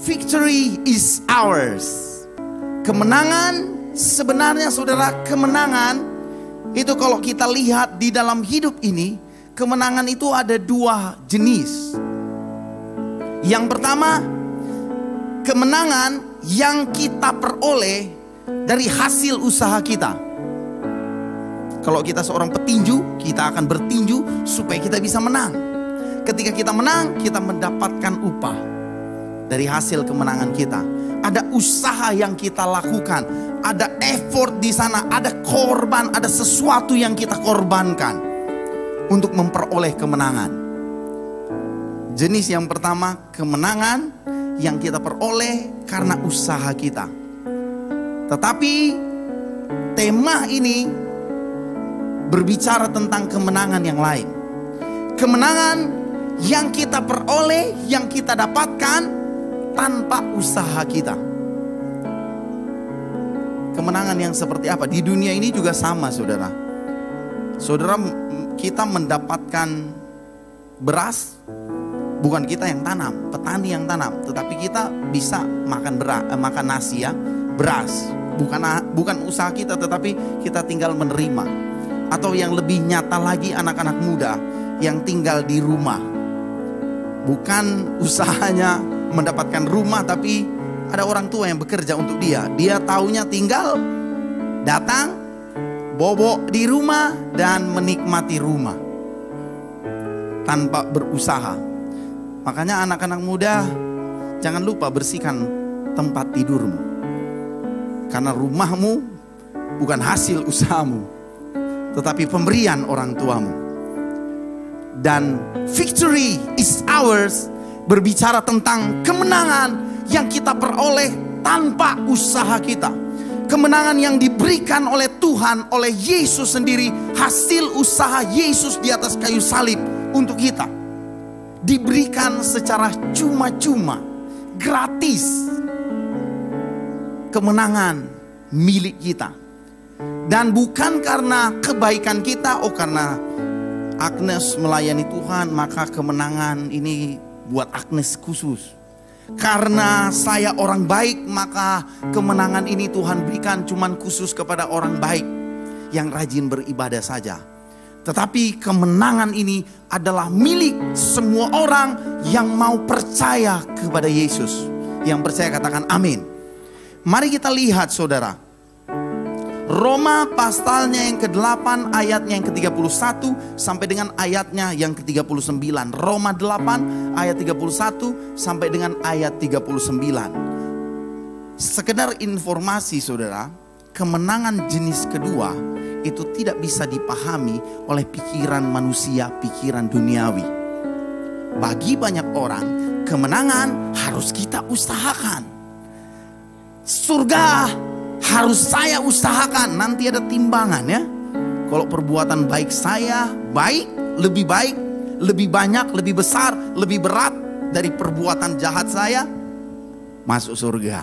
Victory is ours. Kemenangan sebenarnya saudara, kemenangan itu kalau kita lihat di dalam hidup ini, kemenangan itu ada dua jenis. Yang pertama, kemenangan yang kita peroleh dari hasil usaha kita. Kalau kita seorang petinju, kita akan bertinju supaya kita bisa menang. Ketika kita menang, kita mendapatkan upah dari hasil kemenangan kita. Ada usaha yang kita lakukan, ada effort di sana, ada korban, ada sesuatu yang kita korbankan untuk memperoleh kemenangan. Jenis yang pertama, kemenangan yang kita peroleh karena usaha kita. Tetapi tema ini berbicara tentang kemenangan yang lain. Kemenangan yang kita peroleh, yang kita dapatkan tanpa usaha kita. Kemenangan yang seperti apa? Di dunia ini juga sama, saudara. Saudara, kita mendapatkan beras, bukan kita yang tanam, petani yang tanam, tetapi kita bisa makan makan nasi ya, beras. Bukan usaha kita, tetapi kita tinggal menerima. Atau yang lebih nyata lagi, anak-anak muda yang tinggal di rumah. Bukan usahanya mendapatkan rumah, tapi ada orang tua yang bekerja untuk dia. Dia taunya tinggal datang, bobok di rumah, dan menikmati rumah tanpa berusaha. Makanya anak-anak muda, jangan lupa bersihkan tempat tidurmu. Karena rumahmu bukan hasil usahamu, tetapi pemberian orang tuamu. Dan victory is ours berbicara tentang kemenangan yang kita peroleh tanpa usaha kita. Kemenangan yang diberikan oleh Tuhan, oleh Yesus sendiri, hasil usaha Yesus di atas kayu salib untuk kita. Diberikan secara cuma-cuma, gratis. Kemenangan milik kita. Dan bukan karena kebaikan kita, karena Agnes melayani Tuhan, maka kemenangan ini buat Agnes khusus. Karena saya orang baik, maka kemenangan ini Tuhan berikan cuman khusus kepada orang baik yang rajin beribadah saja. Tetapi kemenangan ini adalah milik semua orang yang mau percaya kepada Yesus. Yang percaya katakan amin. Mari kita lihat saudara, Roma pasalnya yang ke-8 ayatnya yang ke-31 sampai dengan ayatnya yang ke-39. Roma 8 ayat 31 sampai dengan ayat 39. Sekedar informasi saudara, kemenangan jenis kedua itu tidak bisa dipahami oleh pikiran manusia, pikiran duniawi. Bagi banyak orang, kemenangan harus kita usahakan. Surga harus saya usahakan, nanti ada timbangan ya. Kalau perbuatan baik saya baik, lebih banyak, lebih besar, lebih berat dari perbuatan jahat saya, masuk surga.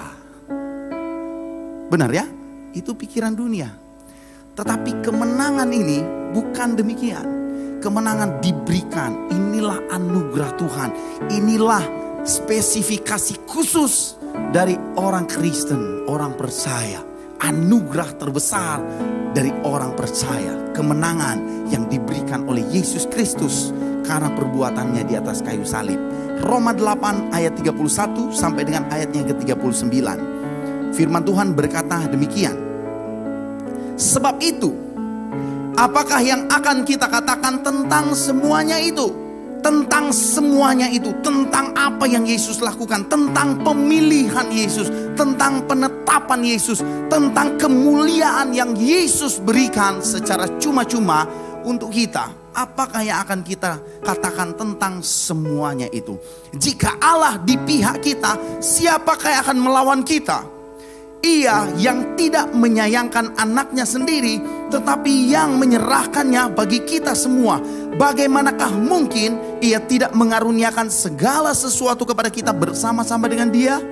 Benar ya? Itu pikiran dunia. Tetapi kemenangan ini bukan demikian. Kemenangan diberikan, inilah anugerah Tuhan. Inilah spesifikasi khusus dari orang Kristen, orang percaya. Anugerah terbesar dari orang percaya. Kemenangan yang diberikan oleh Yesus Kristus karena perbuatannya di atas kayu salib. Roma 8 ayat 31 sampai dengan ayatnya yang ke-39. Firman Tuhan berkata demikian. Sebab itu, apakah yang akan kita katakan tentang semuanya itu? Tentang semuanya itu, tentang apa yang Yesus lakukan, tentang pemilihan Yesus, tentang penetapan Yesus, tentang kemuliaan yang Yesus berikan secara cuma-cuma untuk kita. Apakah yang akan kita katakan tentang semuanya itu? Jika Allah di pihak kita, siapakah yang akan melawan kita? Ia yang tidak menyayangkan anaknya sendiri, tetapi yang menyerahkannya bagi kita semua. Bagaimanakah mungkin ia tidak mengaruniakan segala sesuatu kepada kita bersama-sama dengan dia?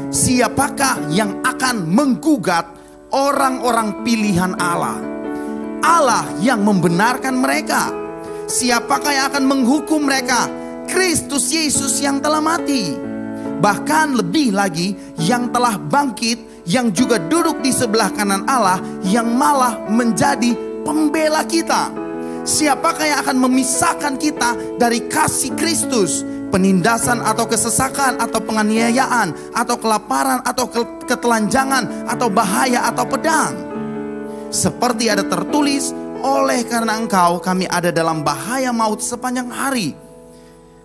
Siapakah yang akan menggugat orang-orang pilihan Allah? Allah yang membenarkan mereka. Siapakah yang akan menghukum mereka? Kristus Yesus yang telah mati. bahkan lebih lagi yang telah bangkit, yang juga duduk di sebelah kanan Allah, yang malah menjadi pembela kita. Siapakah yang akan memisahkan kita dari kasih Kristus? Penindasan atau kesesakan atau penganiayaan atau kelaparan atau ketelanjangan atau bahaya atau pedang. Seperti ada tertulis, oleh karena engkau kami ada dalam bahaya maut sepanjang hari.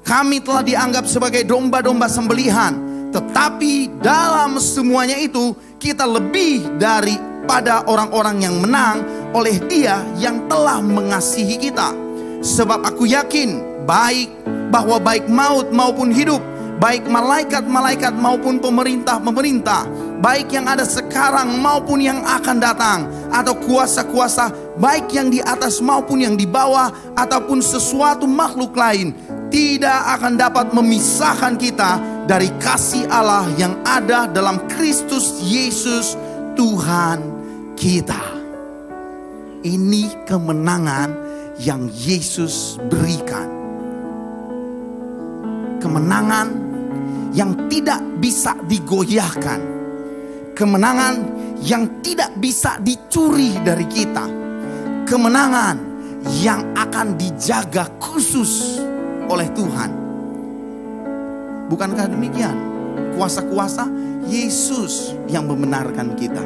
Kami telah dianggap sebagai domba-domba sembelihan, tetapi dalam semuanya itu kita lebih daripada orang-orang yang menang oleh Dia yang telah mengasihi kita. Sebab aku yakin bahwa baik maut maupun hidup, baik malaikat-malaikat maupun pemerintah-pemerintah, baik yang ada sekarang maupun yang akan datang, atau kuasa-kuasa, baik yang di atas maupun yang di bawah, ataupun sesuatu makhluk lain, tidak akan dapat memisahkan kita dari kasih Allah yang ada dalam Kristus Yesus Tuhan kita. Ini kemenangan yang Yesus berikan. Kemenangan yang tidak bisa digoyahkan. Kemenangan yang tidak bisa dicuri dari kita. Kemenangan yang akan dijaga khusus oleh Tuhan. Bukankah demikian? Kuasa-kuasa Yesus yang membenarkan kita.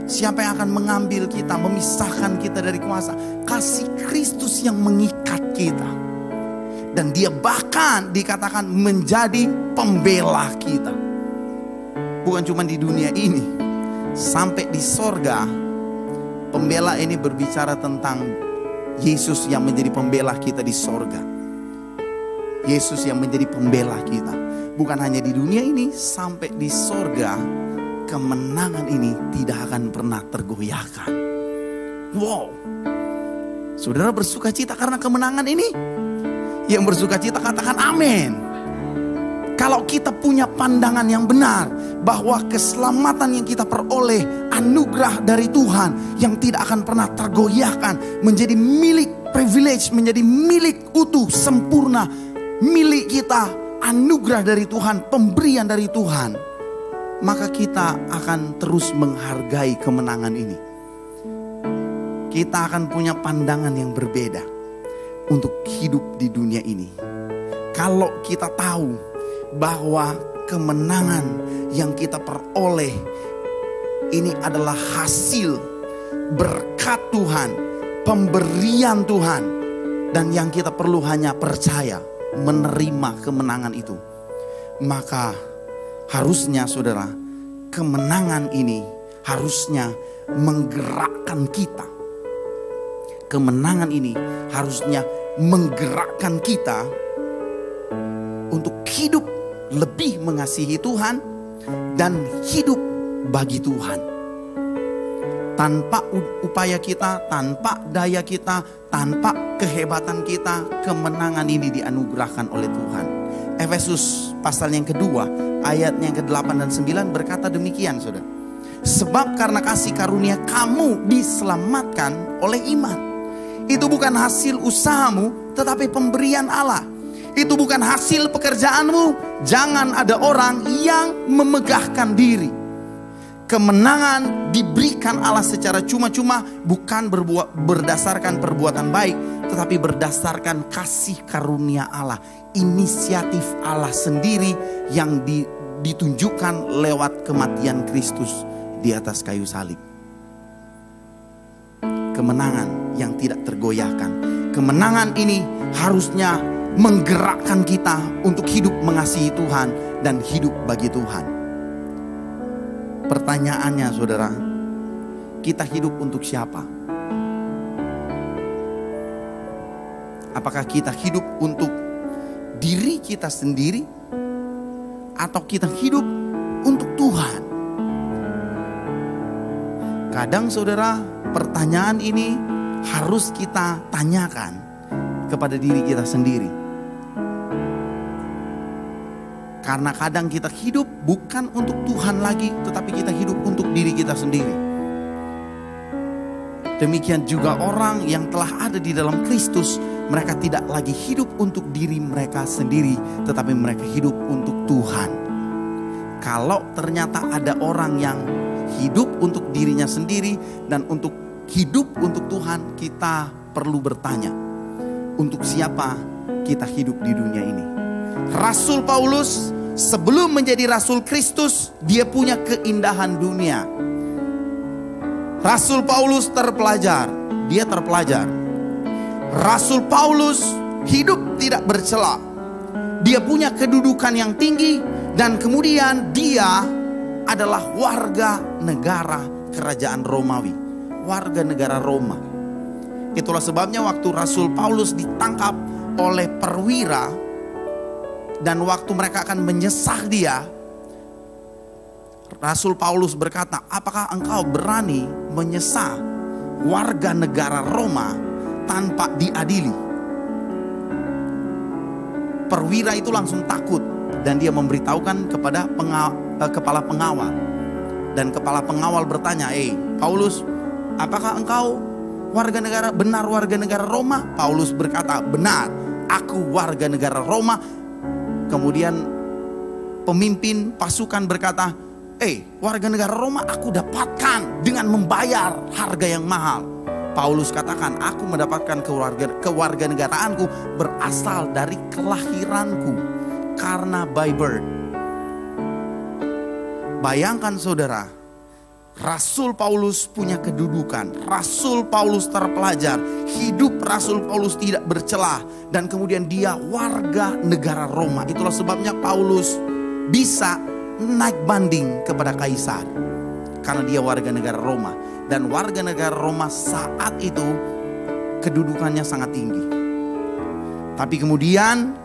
Siapa yang akan mengambil kita, memisahkan kita dari kuasa? Kasih Kristus yang mengikat kita. Dan Dia bahkan dikatakan menjadi pembela kita. Bukan cuma di dunia ini, sampai di sorga. Pembela ini berbicara tentang Yesus yang menjadi pembela kita di sorga. Yesus yang menjadi pembela kita. Bukan hanya di dunia ini, sampai di sorga. Kemenangan ini tidak akan pernah tergoyahkan. Wow. Saudara bersuka cita karena kemenangan ini? Yang bersuka cita katakan amin. Kalau kita punya pandangan yang benar bahwa keselamatan yang kita peroleh, anugerah dari Tuhan yang tidak akan pernah tergoyahkan, menjadi milik privilege, menjadi milik utuh, sempurna, milik kita, anugerah dari Tuhan, pemberian dari Tuhan, maka kita akan terus menghargai kemenangan ini. Kita akan punya pandangan yang berbeda untuk hidup di dunia ini. Kalau kita tahu bahwa kemenangan yang kita peroleh ini adalah hasil berkat Tuhan, pemberian Tuhan, dan yang kita perlu hanya percaya, menerima kemenangan itu, maka harusnya saudara, kemenangan ini harusnya menggerakkan kita. Kemenangan ini harusnya menggerakkan kita untuk hidup lebih mengasihi Tuhan dan hidup bagi Tuhan. Tanpa upaya kita, tanpa daya kita, tanpa kehebatan kita, kemenangan ini dianugerahkan oleh Tuhan. Efesus pasal yang kedua, ayatnya yang ke-8 dan 9 berkata demikian, saudara. Sebab karena kasih karunia kamu diselamatkan oleh iman. Itu bukan hasil usahamu, tetapi pemberian Allah. Itu bukan hasil pekerjaanmu. Jangan ada orang yang memegahkan diri. Kemenangan diberikan Allah secara cuma-cuma, bukan berdasarkan perbuatan baik, tetapi berdasarkan kasih karunia Allah. Inisiatif Allah sendiri yang ditunjukkan lewat kematian Kristus di atas kayu salib. Kemenangan yang tidak tergoyahkan. Kemenangan ini harusnya menggerakkan kita untuk hidup mengasihi Tuhan dan hidup bagi Tuhan. Pertanyaannya saudara, kita hidup untuk siapa? Apakah kita hidup untuk diri kita sendiri, atau kita hidup untuk Tuhan? Kadang saudara, pertanyaan ini harus kita tanyakan kepada diri kita sendiri. Karena kadang kita hidup bukan untuk Tuhan lagi, tetapi kita hidup untuk diri kita sendiri. Demikian juga orang yang telah ada di dalam Kristus, mereka tidak lagi hidup untuk diri mereka sendiri, tetapi mereka hidup untuk Tuhan. Kalau ternyata ada orang yang hidup untuk dirinya sendiri dan untuk hidup untuk Tuhan, kita perlu bertanya, untuk siapa kita hidup di dunia ini? Rasul Paulus sebelum menjadi Rasul Kristus, dia punya keindahan dunia. Rasul Paulus terpelajar, dia terpelajar. Rasul Paulus hidup tidak bercela. Dia punya kedudukan yang tinggi dan kemudian dia adalah warga negara kerajaan Romawi, warga negara Roma. Itulah sebabnya waktu Rasul Paulus ditangkap oleh perwira dan waktu mereka akan menyesah dia, Rasul Paulus berkata, apakah engkau berani menyesah warga negara Roma tanpa diadili? Perwira itu langsung takut dan dia memberitahukan kepada kepala pengawal. Dan kepala pengawal bertanya, Paulus, apakah engkau benar warga negara Roma? Paulus berkata, benar, aku warga negara Roma. Kemudian pemimpin pasukan berkata, warga negara Roma aku dapatkan dengan membayar harga yang mahal. Paulus katakan, aku mendapatkan kewarganegaraanku berasal dari kelahiranku, karena by birth. Bayangkan saudara, Rasul Paulus punya kedudukan, Rasul Paulus terpelajar, hidup Rasul Paulus tidak bercelah, dan kemudian dia warga negara Roma. Itulah sebabnya Paulus bisa naik banding kepada kaisar karena dia warga negara Roma, dan warga negara Roma saat itu kedudukannya sangat tinggi. Tapi kemudian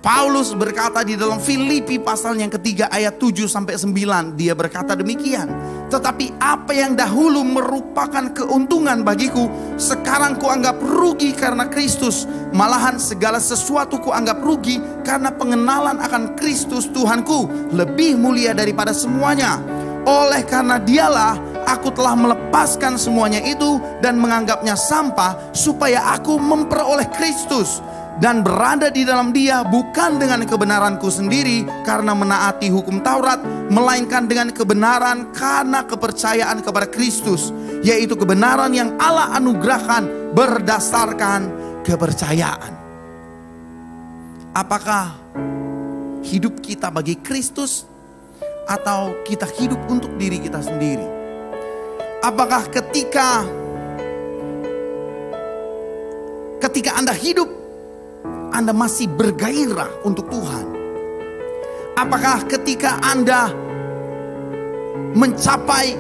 Paulus berkata di dalam Filipi pasal yang ketiga ayat 7-9, dia berkata demikian, tetapi apa yang dahulu merupakan keuntungan bagiku, sekarang kuanggap rugi karena Kristus. Malahan segala sesuatu kuanggap rugi karena pengenalan akan Kristus Tuhanku lebih mulia daripada semuanya. Oleh karena dialah aku telah melepaskan semuanya itu dan menganggapnya sampah, supaya aku memperoleh Kristus dan berada di dalam dia, bukan dengan kebenaranku sendiri karena menaati hukum Taurat, melainkan dengan kebenaran karena kepercayaan kepada Kristus, yaitu kebenaran yang Allah anugerahkan berdasarkan kepercayaan. Apakah hidup kita bagi Kristus atau kita hidup untuk diri kita sendiri? Apakah ketika Anda hidup, Anda masih bergairah untuk Tuhan? Apakah ketika Anda mencapai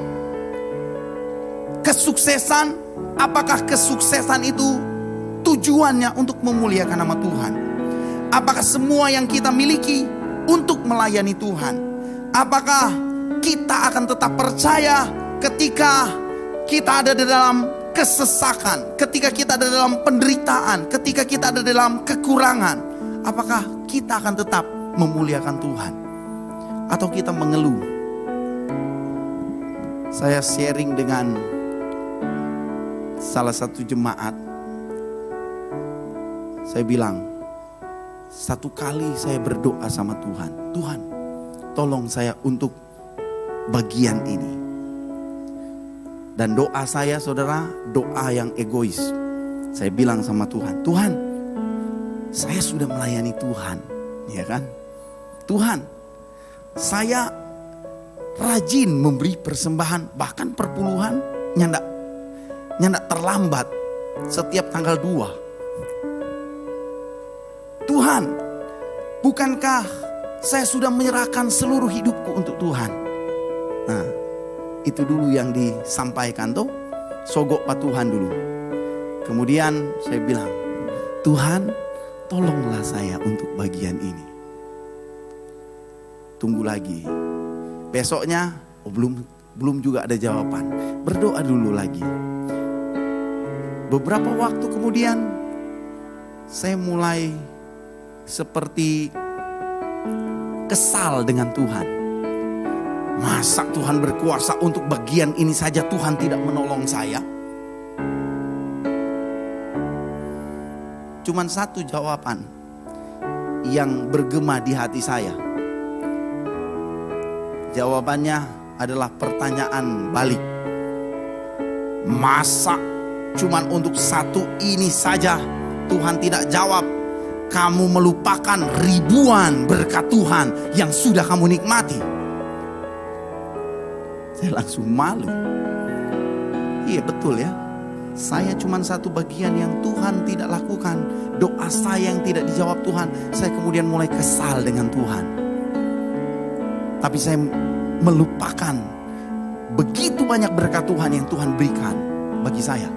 kesuksesan, apakah kesuksesan itu tujuannya untuk memuliakan nama Tuhan? Apakah semua yang kita miliki untuk melayani Tuhan? Apakah kita akan tetap percaya ketika kita ada di dalam kesesakan, ketika kita ada dalam penderitaan, ketika kita ada dalam kekurangan? Apakah kita akan tetap memuliakan Tuhan atau kita mengeluh? Saya sharing dengan salah satu jemaat. Saya bilang, satu kali saya berdoa sama Tuhan, Tuhan, tolong saya untuk bagian ini. Dan doa saya, saudara, doa yang egois. Saya bilang sama Tuhan, Tuhan, saya sudah melayani Tuhan, ya kan? Tuhan, saya rajin memberi persembahan, bahkan perpuluhan, nyandak terlambat setiap tanggal 2. Tuhan, bukankah saya sudah menyerahkan seluruh hidupku untuk Tuhan? Nah, itu dulu yang disampaikan tuh, sogok Pak Tuhan dulu. Kemudian saya bilang, Tuhan, tolonglah saya untuk bagian ini. Tunggu lagi. Besoknya, belum juga ada jawaban. Berdoa dulu lagi. Beberapa waktu kemudian, saya mulai seperti kesal dengan Tuhan. Masa Tuhan berkuasa untuk bagian ini saja Tuhan tidak menolong saya? cuman satu jawaban yang bergema di hati saya. Jawabannya adalah pertanyaan balik. Masa cuman untuk satu ini saja Tuhan tidak jawab? Kamu melupakan ribuan berkat Tuhan yang sudah kamu nikmati. Saya langsung malu. Iya betul ya. Saya cuma satu bagian yang Tuhan tidak lakukan. Doa saya yang tidak dijawab Tuhan. Saya kemudian mulai kesal dengan Tuhan. Tapi saya melupakan begitu banyak berkat Tuhan yang Tuhan berikan bagi saya.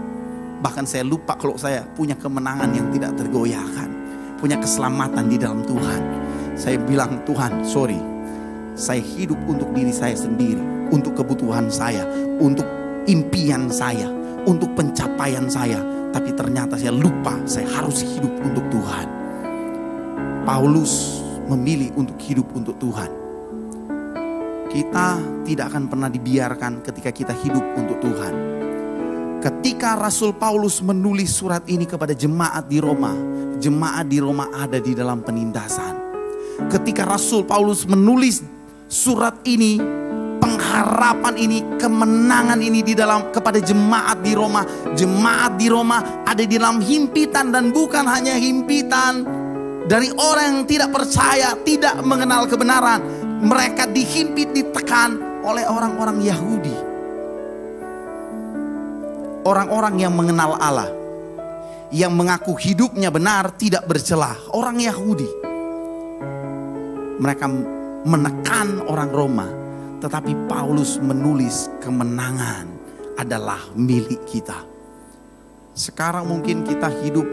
Bahkan saya lupa kalau saya punya kemenangan yang tidak tergoyahkan. Punya keselamatan di dalam Tuhan. Saya bilang, Tuhan sorry. Saya hidup untuk diri saya sendiri. Untuk kebutuhan saya. Untuk impian saya. Untuk pencapaian saya. Tapi ternyata saya lupa saya harus hidup untuk Tuhan. Paulus memilih untuk hidup untuk Tuhan. Kita tidak akan pernah dibiarkan ketika kita hidup untuk Tuhan. Ketika Rasul Paulus menulis surat ini kepada jemaat di Roma, jemaat di Roma ada di dalam penindasan. Ketika Rasul Paulus menulis surat ini, pengharapan ini, kemenangan ini di dalam kepada jemaat di Roma. Jemaat di Roma ada di dalam himpitan, dan bukan hanya himpitan dari orang yang tidak percaya, tidak mengenal kebenaran. Mereka dihimpit, ditekan oleh orang-orang Yahudi. Orang-orang yang mengenal Allah, yang mengaku hidupnya benar, tidak bercelah. Orang Yahudi. Mereka menekan orang Roma. Tetapi Paulus menulis kemenangan adalah milik kita. Sekarang mungkin kita hidup,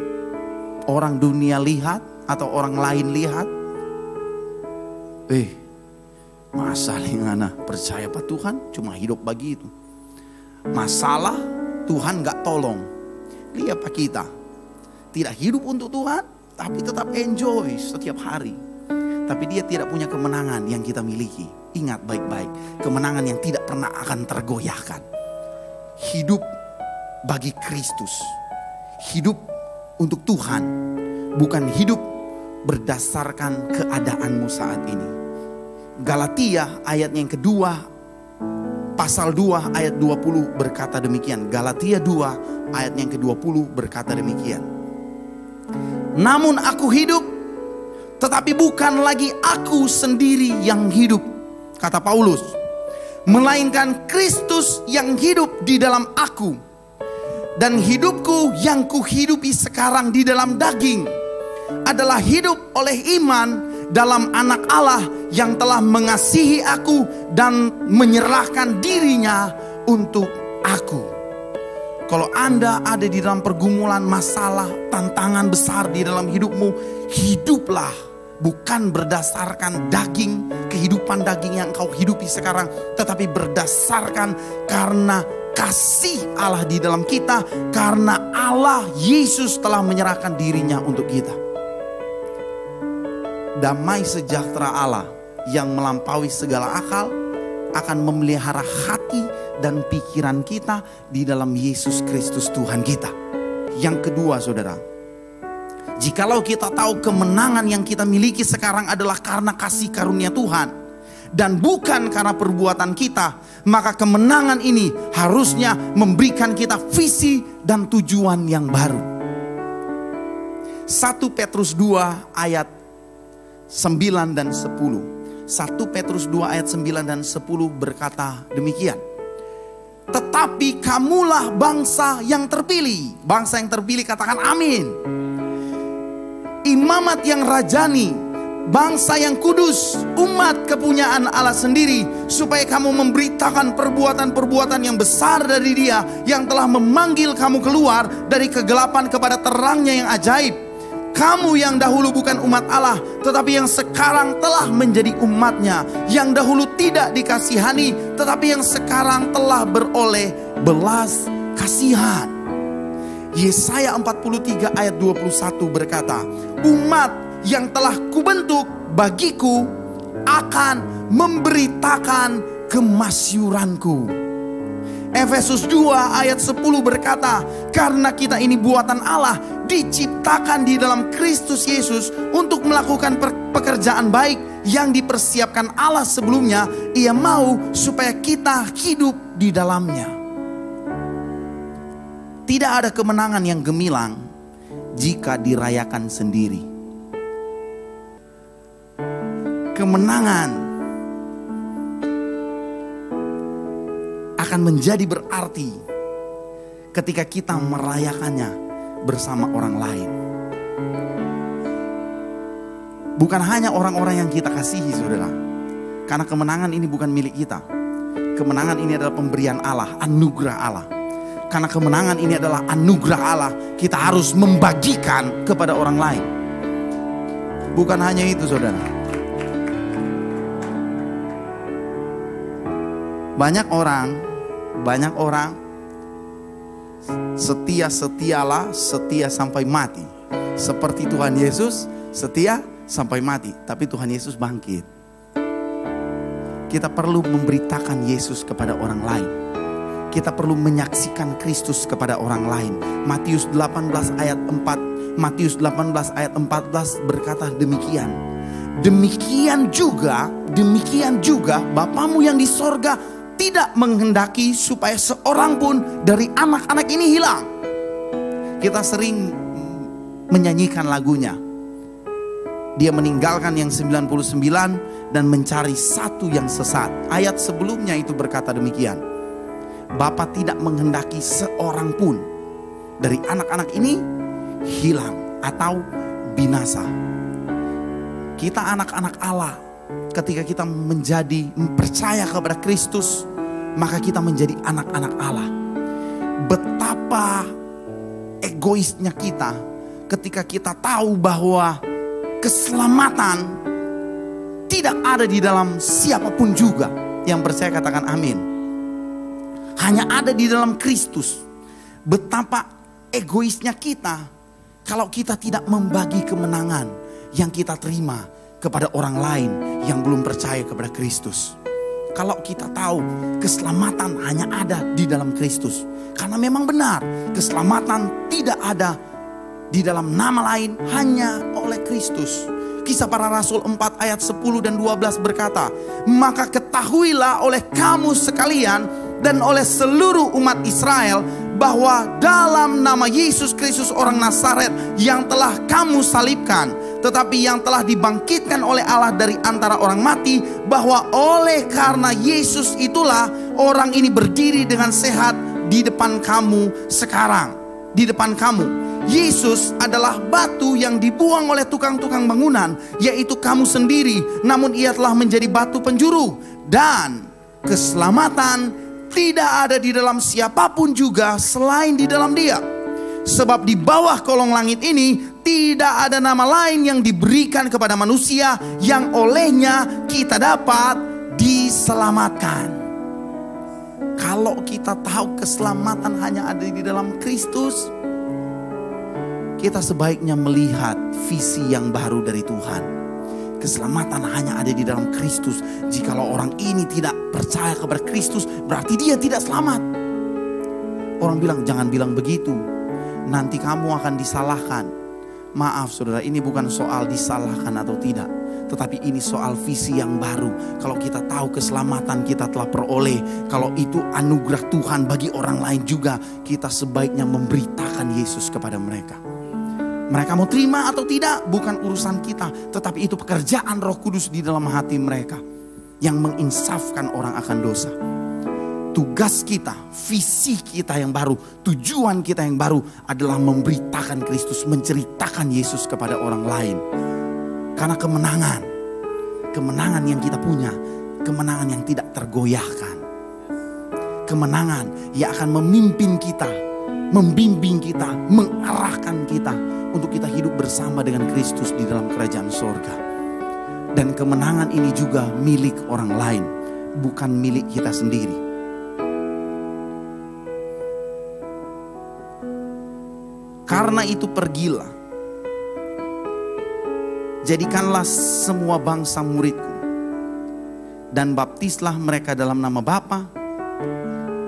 orang dunia lihat atau orang lain lihat. Masa lingana percaya pada Tuhan cuma hidup begitu. Masalah Tuhan gak tolong. Lihat pak kita. Tidak hidup untuk Tuhan tapi tetap enjoy setiap hari. Tapi dia tidak punya kemenangan yang kita miliki. Ingat baik-baik, kemenangan yang tidak pernah akan tergoyahkan. Hidup bagi Kristus. Hidup untuk Tuhan. Bukan hidup berdasarkan keadaanmu saat ini. Galatia ayat yang kedua, pasal 2 ayat 20 berkata demikian. Galatia 2 ayat yang ke-20 berkata demikian. Namun aku hidup, tetapi bukan lagi aku sendiri yang hidup, kata Paulus, melainkan Kristus yang hidup di dalam aku. Dan hidupku yang kuhidupi sekarang di dalam daging adalah hidup oleh iman dalam Anak Allah yang telah mengasihi aku dan menyerahkan dirinya untuk aku. Kalau Anda ada di dalam pergumulan, masalah, tantangan besar di dalam hidupmu, hiduplah bukan berdasarkan daging, kehidupan daging yang kau hidupi sekarang, tetapi berdasarkan karena kasih Allah di dalam kita, karena Allah Yesus telah menyerahkan dirinya untuk kita. Damai sejahtera Allah yang melampaui segala akal akan memelihara hati dan pikiran kita di dalam Yesus Kristus Tuhan kita. Yang kedua saudara, jikalau kita tahu kemenangan yang kita miliki sekarang adalah karena kasih karunia Tuhan dan bukan karena perbuatan kita, maka kemenangan ini harusnya memberikan kita visi dan tujuan yang baru. 1 Petrus 2 ayat 9 dan 10. 1 Petrus 2 ayat 9 dan 10 berkata demikian. Tetapi kamulah bangsa yang terpilih. Bangsa yang terpilih katakan amin. Imamat yang rajani, bangsa yang kudus, umat kepunyaan Allah sendiri, supaya kamu memberitakan perbuatan-perbuatan yang besar dari Dia yang telah memanggil kamu keluar dari kegelapan kepada terangnya yang ajaib. Kamu yang dahulu bukan umat Allah, tetapi yang sekarang telah menjadi umatnya. Yang dahulu tidak dikasihani, tetapi yang sekarang telah beroleh belas kasihan. Yesaya 43 ayat 21 berkata, umat yang telah kubentuk bagiku akan memberitakan kemasyuranku. Efesus 2 ayat 10 berkata, karena kita ini buatan Allah, diciptakan di dalam Kristus Yesus untuk melakukan pekerjaan baik yang dipersiapkan Allah sebelumnya. Ia mau supaya kita hidup di dalamnya. Tidak ada kemenangan yang gemilang jika dirayakan sendiri. Kemenangan akan menjadi berarti ketika kita merayakannya bersama orang lain. Bukan hanya orang-orang yang kita kasihi, saudara. Karena kemenangan ini bukan milik kita. Kemenangan ini adalah pemberian Allah, anugerah Allah. Karena kemenangan ini adalah anugerah Allah, kita harus membagikan kepada orang lain. Bukan hanya itu, saudara. Banyak orang setialah, setia sampai mati. Seperti Tuhan Yesus setia sampai mati, tapi Tuhan Yesus bangkit. Kita perlu memberitakan Yesus kepada orang lain. Kita perlu menyaksikan Kristus kepada orang lain. Matius 18 ayat 14 berkata demikian. Demikian juga Bapamu yang di sorga tidak menghendaki supaya seorang pun dari anak-anak ini hilang. Kita sering menyanyikan lagunya. Dia meninggalkan yang 99 dan mencari satu yang sesat. Ayat sebelumnya itu berkata demikian. Bapa tidak menghendaki seorang pun dari anak-anak ini hilang atau binasa. Kita anak-anak Allah. Ketika kita percaya kepada Kristus, maka kita menjadi anak-anak Allah. Betapa egoisnya kita ketika kita tahu bahwa keselamatan tidak ada di dalam siapapun juga. Yang percaya katakan amin. Hanya ada di dalam Kristus. Betapa egoisnya kita kalau kita tidak membagi kemenangan yang kita terima kepada orang lain yang belum percaya kepada Kristus. Kalau kita tahu keselamatan hanya ada di dalam Kristus. Karena memang benar keselamatan tidak ada di dalam nama lain, hanya oleh Kristus. Kisah Para Rasul 4 ayat 10 dan 12 berkata, maka ketahuilah oleh kamu sekalian dan oleh seluruh umat Israel bahwa dalam nama Yesus Kristus orang Nazaret yang telah kamu salibkan, tetapi yang telah dibangkitkan oleh Allah dari antara orang mati, bahwa oleh karena Yesus itulah orang ini berdiri dengan sehat di depan kamu sekarang. Di depan kamu, Yesus adalah batu yang dibuang oleh tukang-tukang bangunan, yaitu kamu sendiri. Namun ia telah menjadi batu penjuru. Dan keselamatan tidak ada di dalam siapapun juga selain di dalam Dia. Sebab di bawah kolong langit ini tidak ada nama lain yang diberikan kepada manusia yang olehnya kita dapat diselamatkan. Kalau kita tahu keselamatan hanya ada di dalam Kristus, kita sebaiknya melihat visi yang baru dari Tuhan. Keselamatan hanya ada di dalam Kristus. Jikalau orang ini tidak percaya kepada Kristus, berarti dia tidak selamat. Orang bilang, jangan bilang begitu, nanti kamu akan disalahkan. Maaf saudara, ini bukan soal disalahkan atau tidak, tetapi ini soal visi yang baru. Kalau kita tahu keselamatan kita telah peroleh, kalau itu anugerah Tuhan bagi orang lain juga, kita sebaiknya memberitakan Yesus kepada mereka. Mereka mau terima atau tidak bukan urusan kita, tetapi itu pekerjaan Roh Kudus di dalam hati mereka yang menginsafkan orang akan dosa. Tugas kita, visi kita yang baru, tujuan kita yang baru adalah memberitakan Kristus, menceritakan Yesus kepada orang lain. Karena kemenangan yang kita punya, kemenangan yang tidak tergoyahkan. Kemenangan yang akan memimpin kita, membimbing kita, mengarahkan kita untuk kita hidup bersama dengan Kristus di dalam kerajaan sorga. Dan kemenangan ini juga milik orang lain, bukan milik kita sendiri. Karena itu pergilah, jadikanlah semua bangsa muridku, dan baptislah mereka dalam nama Bapa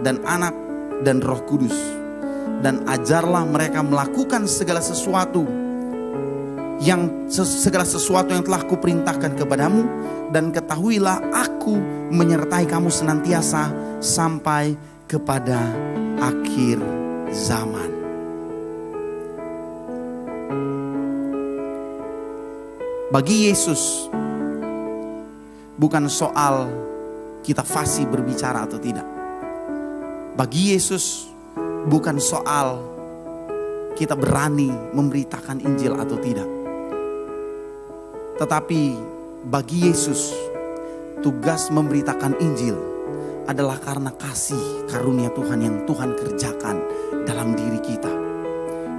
dan Anak dan Roh Kudus, dan ajarlah mereka melakukan segala sesuatu yang telah kuperintahkan kepadamu, dan ketahuilah aku menyertai kamu senantiasa sampai kepada akhir zaman. Bagi Yesus bukan soal kita fasih berbicara atau tidak. Bagi Yesus bukan soal kita berani memberitakan Injil atau tidak. Tetapi bagi Yesus tugas memberitakan Injil adalah karena kasih karunia Tuhan yang Tuhan kerjakan dalam diri kita.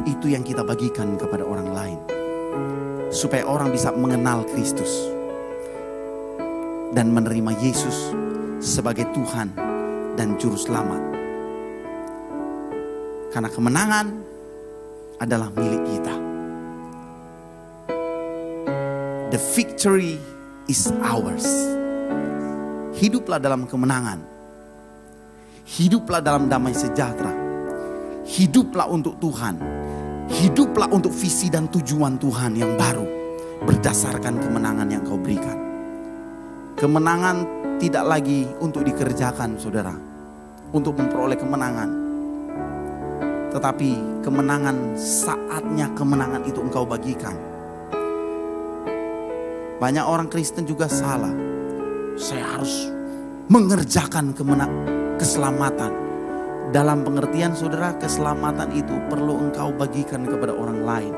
Itu yang kita bagikan kepada orang lain, supaya orang bisa mengenal Kristus dan menerima Yesus sebagai Tuhan dan Juru Selamat. Karena kemenangan adalah milik kita. The victory is ours. Hiduplah dalam kemenangan. Hiduplah dalam damai sejahtera. Hiduplah untuk Tuhan. Hiduplah untuk visi dan tujuan Tuhan yang baru, berdasarkan kemenangan yang kau berikan. Kemenangan tidak lagi untuk dikerjakan, saudara, untuk memperoleh kemenangan. Tetapi kemenangan, saatnya kemenangan itu engkau bagikan. Banyak orang Kristen juga salah. Saya harus mengerjakan keselamatan. Dalam pengertian, saudara, keselamatan itu perlu engkau bagikan kepada orang lain.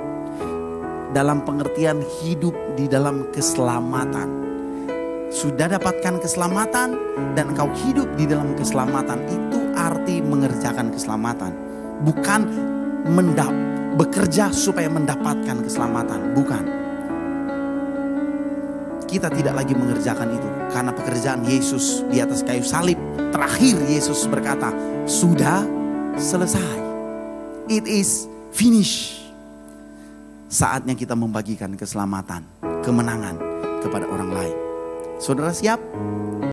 Dalam pengertian hidup di dalam keselamatan. Sudah dapatkan keselamatan dan engkau hidup di dalam keselamatan, itu arti mengerjakan keselamatan. Bukan bekerja supaya mendapatkan keselamatan, bukan. Kita tidak lagi mengerjakan itu karena pekerjaan Yesus di atas kayu salib. Terakhir Yesus berkata, sudah selesai. It is finished. Saatnya kita membagikan keselamatan, kemenangan kepada orang lain. Saudara siap?